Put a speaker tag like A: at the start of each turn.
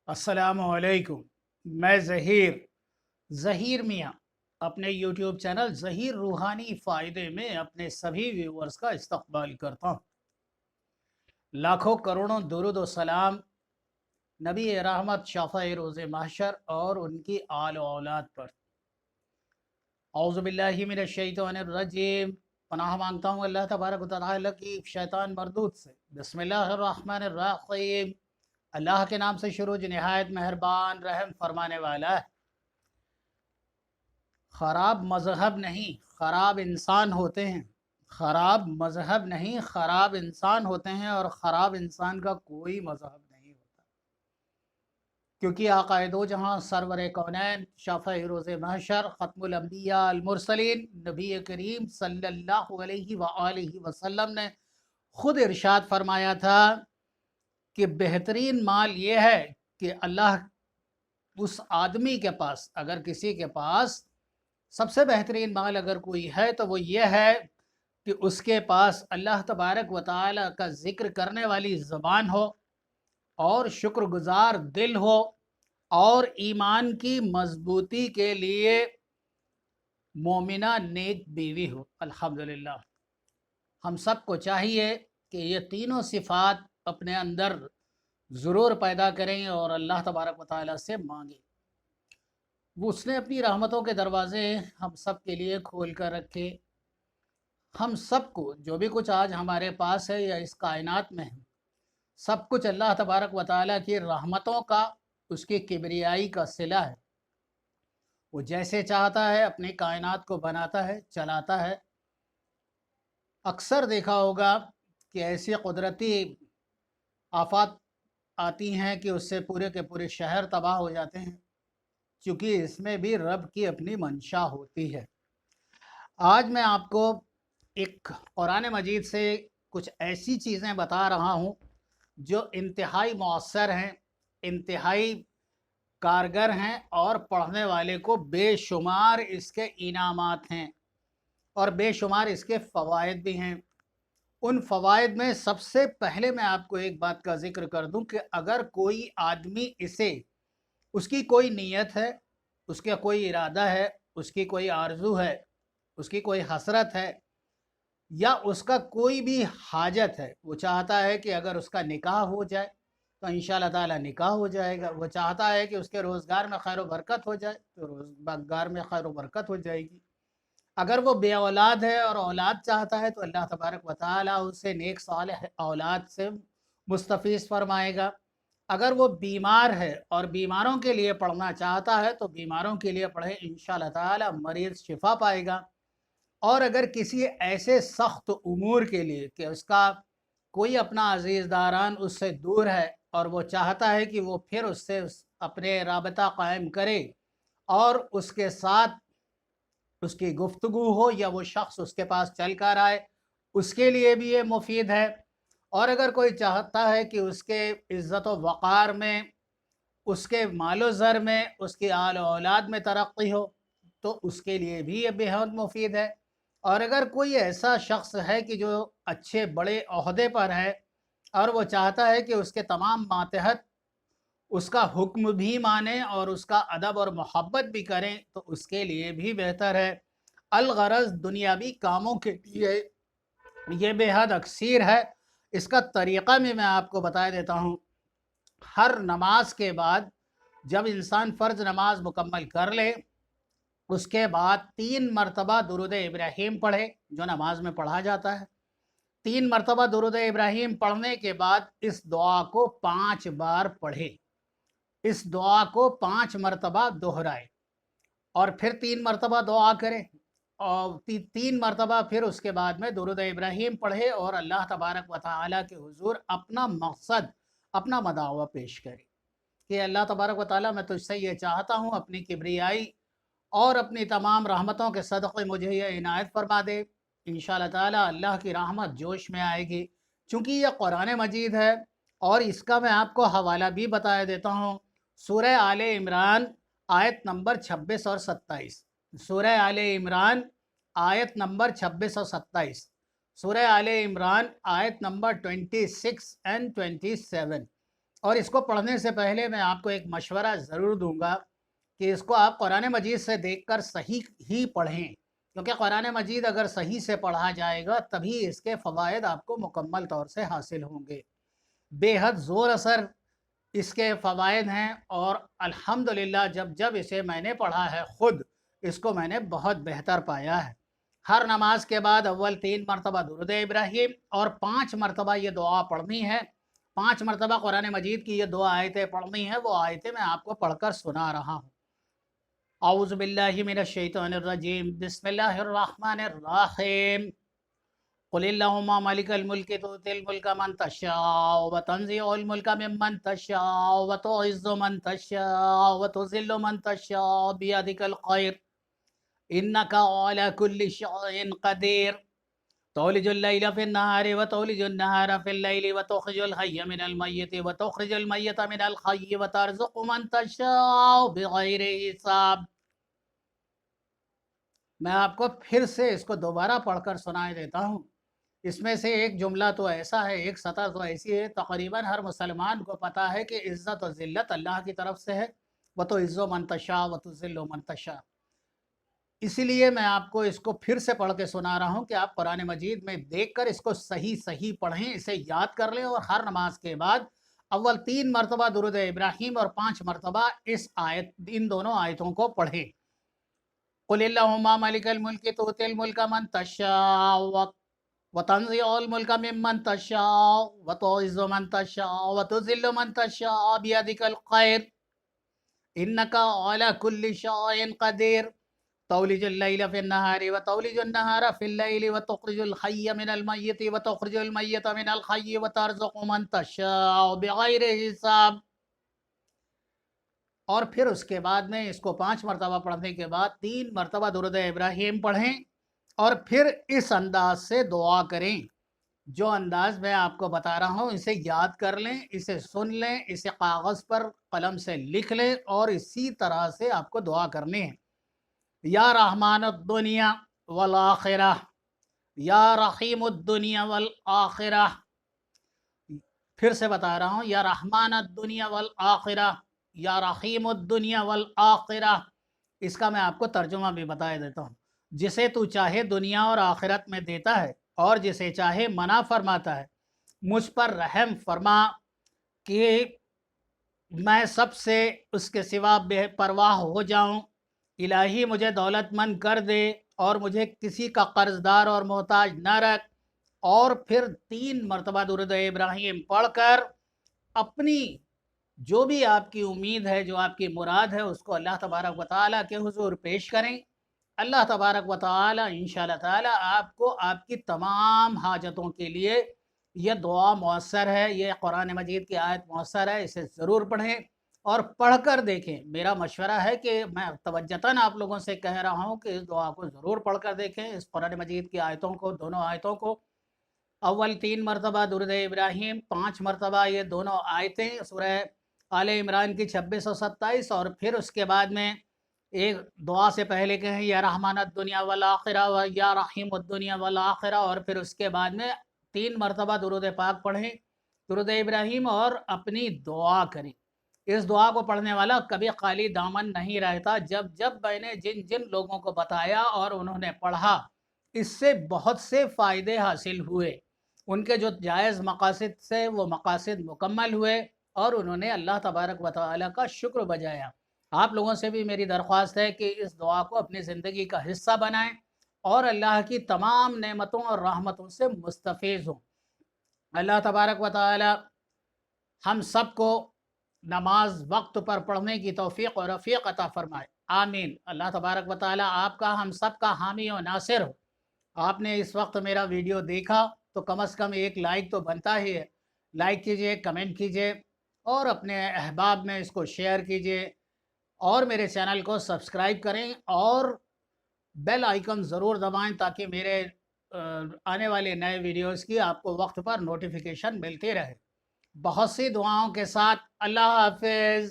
A: अस्सलामुअलैकुम। मैं ज़हीर मियाँ अपने यूट्यूब चैनल ज़हीर रूहानी फ़ायदे में अपने सभी व्यूवर्स का इस्तकबाल करता हूँ। लाखों करोड़ों दुरूद व सलाम नबी रहमत शफ़ाए रोज़े महशर और उनकी आल औलाद पर। औज़ु बिल्लाहि मिनश शैतानिर रजीम। पनाह मांगता हूँ अल्लाह तबारक व तआला की शैतान मरदूद से। बिस्मिल्लाहिर रहमानिर रहीम। अल्लाह के नाम से शुरू जो नहायत मेहरबान रहम फरमाने वाला है। ख़राब मज़हब नहीं, ख़राब इंसान होते हैं। ख़राब मज़हब नहीं, ख़राब इंसान होते हैं, और ख़राब इंसान का कोई मज़हब नहीं होता। क्योंकि आक़ाए दो जहाँ सरवर कौनैन शाफ़िए रोज़े महशर ख़त्मुल अंबिया अल मुरसलीन नबी करीम सल्लल्लाहु अलैहि व आलिहि वसल्लम ने ख़ुद इरशाद फरमाया था कि बेहतरीन माल ये है कि अल्लाह उस आदमी के पास, अगर किसी के पास सबसे बेहतरीन माल अगर कोई है तो वो ये है कि उसके पास अल्लाह तबारक व तआला का ज़िक्र करने वाली ज़बान हो, और शुक्रगुज़ार दिल हो, और ईमान की मजबूती के लिए मोमिना नेक बीवी हो। अल्हम्दुलिल्लाह। हम सब को चाहिए कि ये तीनों सिफ़ात अपने अंदर ज़रूर पैदा करें और अल्लाह तबारक व तआला से मांगें। वो उसने अपनी रहमतों के दरवाज़े हम सब के लिए खोल कर रखे। हम सबको जो भी कुछ आज हमारे पास है या इस कायनात में है, सब कुछ अल्लाह तबारक व तआला की रहमतों का, उसकी किबरियाई का सिला है। वो जैसे चाहता है अपनी कायनात को बनाता है, चलाता है। अक्सर देखा होगा कि ऐसी कुदरती आफत आती हैं कि उससे पूरे के पूरे शहर तबाह हो जाते हैं, क्योंकि इसमें भी रब की अपनी मंशा होती है। आज मैं आपको एक कुरान मजीद से कुछ ऐसी चीज़ें बता रहा हूँ जो इंतहाई मौसर हैं, इंतहाई कारगर हैं, और पढ़ने वाले को बेशुमार इसके इनामात हैं और बेशुमार इसके फ़वाइद भी हैं। उन फ़वाइद में सबसे पहले मैं आपको एक बात का ज़िक्र कर दूं कि अगर कोई आदमी इसे, उसकी कोई नीयत है, उसका कोई इरादा है, उसकी कोई आरज़ू है, उसकी कोई हसरत है, या उसका कोई भी हाजत है, वो चाहता है कि अगर उसका निकाह हो जाए तो इंशाअल्लाह ताला निकाह हो जाएगा। वो चाहता है कि उसके रोज़गार में खैर व बरकत हो जाए तो रोज़गार में खैर व बरकत हो जाएगी। अगर वो बे औलाद है और औलाद चाहता है तो अल्लाह तबारक व तआला उसे नेक सालिह औलाद से मुस्तफ़ीज़ फरमाएगा। अगर वो बीमार है और बीमारों के लिए पढ़ना चाहता है तो बीमारों के लिए पढ़े, इंशाअल्लाह ताला मरीज़ शिफा पाएगा। और अगर किसी ऐसे सख्त उमूर के लिए कि उसका कोई अपना अज़ीज़दारान उससे दूर है और वो चाहता है कि वो फिर उससे अपने राबता कायम करे और उसके साथ उसकी गुफ्तगू हो, या वो शख्स उसके पास चल कर आए, उसके लिए भी ये मुफीद है। और अगर कोई चाहता है कि उसके इज़्ज़त व वक़ार में, उसके मालो ज़र में, उसकी आल औलाद में तरक्की हो, तो उसके लिए भी ये बेहद मुफीद है। और अगर कोई ऐसा शख्स है कि जो अच्छे बड़े ओहदे पर है और वो चाहता है कि उसके तमाम मातहत उसका हुक्म भी माने और उसका अदब और मोहब्बत भी करें, तो उसके लिए भी बेहतर है। अलगरज दुनियावी कामों के लिए ये बेहद अक्सीर है। इसका तरीक़ा में मैं आपको बता देता हूँ। हर नमाज के बाद जब इंसान फ़र्ज़ नमाज मुकम्मल कर ले, उसके बाद 3 मरतबा दुरूद इब्राहीम पढ़े, जो नमाज में पढ़ा जाता है। 3 मरतबा दुरूद इब्राहीम पढ़ने के बाद इस दुआ को 5 बार पढ़े। इस दुआ को 5 मरतबा दोहराए और फिर 3 मरतबा दुआ करें, और 3 मरतबा फिर उसके बाद में दुरूद इब्राहीम पढ़े और अल्लाह तबारक व तआला के हुज़ूर अपना मकसद, अपना मदावा पेश करे कि अल्लाह तबारक व तआला, मैं तुझसे ये चाहता हूँ, अपनी किबरियाई और अपनी तमाम रहमतों के सदक़े मुझे ये इनायत फरमा दे। इंशाअल्लाह ताला अल्लाह की रहमत जोश में आएगी। चूँकि ये कुरान मजीद है और इसका मैं आपको हवाला भी बता देता हूँ। सूरह आले इमरान आयत नंबर 26 और 27। सूरह आले इमरान आयत नंबर 26 और 27। सूरह आले इमरान आयत नंबर 26 एंड 27। اور اس کو پڑھنے سے پہلے میں آپ کو ایک مشورہ ضرور دوں گا کہ اس کو آپ قرآن مجید سے دیکھ کر صحیح ہی پڑھیں، کیونکہ قرآن مجید اگر صحیح سے پڑھا جائے گا تبھی اس کے فوائد آپ کو مکمل طور سے حاصل ہوں گے۔ بے حد زور اثر اس کے فوائد ہیں، اور الحمدللہ جب اسے میں نے پڑھا ہے خود اس کو میں نے بہت بہتر پایا ہے۔ ہر نماز کے بعد اول 3 مرتبہ درود ابراہیم اور 5 مرتبہ یہ دعا پڑھنی ہے۔ 5 مرتبہ قرآن مجید کی یہ 2 آیتیں پڑھنی ہیں، وہ آیتیں میں آپ کو پڑھ کر سنا رہا ہوں۔ اعوذ باللہ من الشیطان الرجیم، بسم اللہ الرحمن الرحیم۔ قل اللہم مالک الملک تؤتی الملک من تشاء وتنزع الملک ممن تشاء وتعز من تشاء وتذل من تشاء بیدک الخیر انک علی کل شیء قدیر تولج اللیل فی النہار وتولج النہار فی اللیل وتخرج الحی من المیت وتخرج المیت من الحی وترزق من تشاء بغیر حساب۔ میں آپ کو پھر سے اس کو دوبارہ پڑھ کر سنائے دیتا ہوں۔ اس میں سے ایک جملہ تو ایسا ہے، ایک سطح تو ایسی ہے، تقریباً ہر مسلمان کو پتہ ہے کہ عزت و ذلت اللہ کی طرف سے ہے، وَتُعِزُّ مَن تَشَاءُ وَتُذِلُّ مَن تَشَاءُ۔ اسی لیے میں آپ کو اس کو پھر سے پڑھ کے سنا رہا ہوں کہ آپ قرآن مجید میں دیکھ کر اس کو صحیح پڑھیں، اسے یاد کر لیں، اور ہر نماز کے بعد اول 3 مرتبہ درود ابراہیم اور 5 مرتبہ ان دونوں آیتوں کو پڑھیں۔ قل اللہم مالک الملک تؤتی الملک من تشاء وتنزع الملک ممن تشاء وتعز من تشاء وتذل من تشاء بیدک الخیر انک علی کل شیء قدیر تولج اللیل فی النہار وتولج النہار فی اللیل وتخرج الحی من المیت وتخرج المیت من الحی وترزق من تشاء بغیر حساب۔ اور پھر اس کے بعد میں اس کو 5 مرتبہ پڑھنے کے بعد 3 مرتبہ درود ابراہیم پڑھیں، اور پھر اس انداز سے دعا کریں۔ جو انداز میں آپ کو بتا رہا ہوں اسے یاد کر لیں، اسے سن لیں، اسے کاغذ پر قلم سے لکھ لیں، اور اسی طرح سے آپ کو دعا کرنی ہے۔ یا رحمان الدنیا والآخرہ، یا رحیم الدنیا والآخرہ۔ پھر سے بتا رہا ہوں، یا رحمان الدنیا والآخرہ، یا رحیم الدنیا والآخرہ۔ اس کا میں آپ کو ترجمہ بھی بتا دیتا ہوں۔ جسے تو چاہے دنیا اور آخرت میں دیتا ہے، اور جسے چاہے منع فرماتا ہے، مجھ پر رحم فرما کہ میں سب سے اس کے سوا بے پرواہ ہو جاؤں۔ الہی مجھے دولت مند کر دے، اور مجھے کسی کا قرض دار اور محتاج نہ رکھ۔ اور پھر 3 مرتبہ درود ابراہیم پڑھ کر اپنی جو بھی آپ کی امید ہے، جو آپ کی مراد ہے، اس کو اللہ تبارک و تعالیٰ کے حضور پیش کریں۔ اللہ تبارک و تعالیٰ انشاءاللہ تعالیٰ آپ کو آپ کی تمام حاجتوں کے لیے یہ دعا مؤثر ہے، یہ قرآن مجید کی آیت مؤثر ہے، اسے ضرور پڑھیں اور پڑھ کر دیکھیں۔ میرا مشورہ ہے کہ میں توجہتاً آپ لوگوں سے کہہ رہا ہوں کہ اس دعا کو ضرور پڑھ کر دیکھیں، اس قرآن مجید کی آیتوں کو، دونوں آیتوں کو۔ اول 3 مرتبہ درود ابراہیم، 5 مرتبہ یہ دونوں آیتیں سورہ آل عمران کی 26 اور 27، اور پھر اس کے بعد میں ایک دعا سے پہلے کہیں یا رحمان الدنیا والآخرہ و یا رحیم الدنیا والآخرہ، اور پھر اس کے بعد میں 3 مرتبہ درود پاک پڑھیں، درود ابراہیم، اور اپنی دعا کریں۔ اس دعا کو پڑھنے والا کبھی خالی دامن نہیں رہتا۔ جب میں نے جن لوگوں کو بتایا اور انہوں نے پڑھا، اس سے بہت سے فائدے حاصل ہوئے، ان کے جو جائز مقاصد سے وہ مقاصد مکمل ہوئے، اور انہوں نے اللہ تبارک و تعالیٰ کا شکر بجایا۔ آپ لوگوں سے بھی میری درخواست ہے کہ اس دعا کو اپنی زندگی کا حصہ بنائیں، اور اللہ کی تمام نعمتوں اور رحمتوں سے مستفیض ہوں۔ اللہ تبارک و تعالیٰ ہم سب کو نماز وقت پر پڑھنے کی توفیق اور رفیق عطا فرمائے، آمین۔ اللہ تبارک و تعالیٰ آپ کا، ہم سب کا حامی و ناصر ہو۔ آپ نے اس وقت میرا ویڈیو دیکھا تو کم از کم ایک لائک تو بنتا ہی ہے۔ لائک کیجئے، کمنٹ کیجئے، اور اپنے احباب میں اس کو شیئر کیجئے، اور میرے چینل کو سبسکرائب کریں، اور بیل آئیکن ضرور دبائیں تاکہ میرے آنے والے نئے ویڈیوز کی آپ کو وقت پر نوٹیفیکیشن ملتی رہے۔ بہت سی دعاؤں کے ساتھ اللہ حافظ۔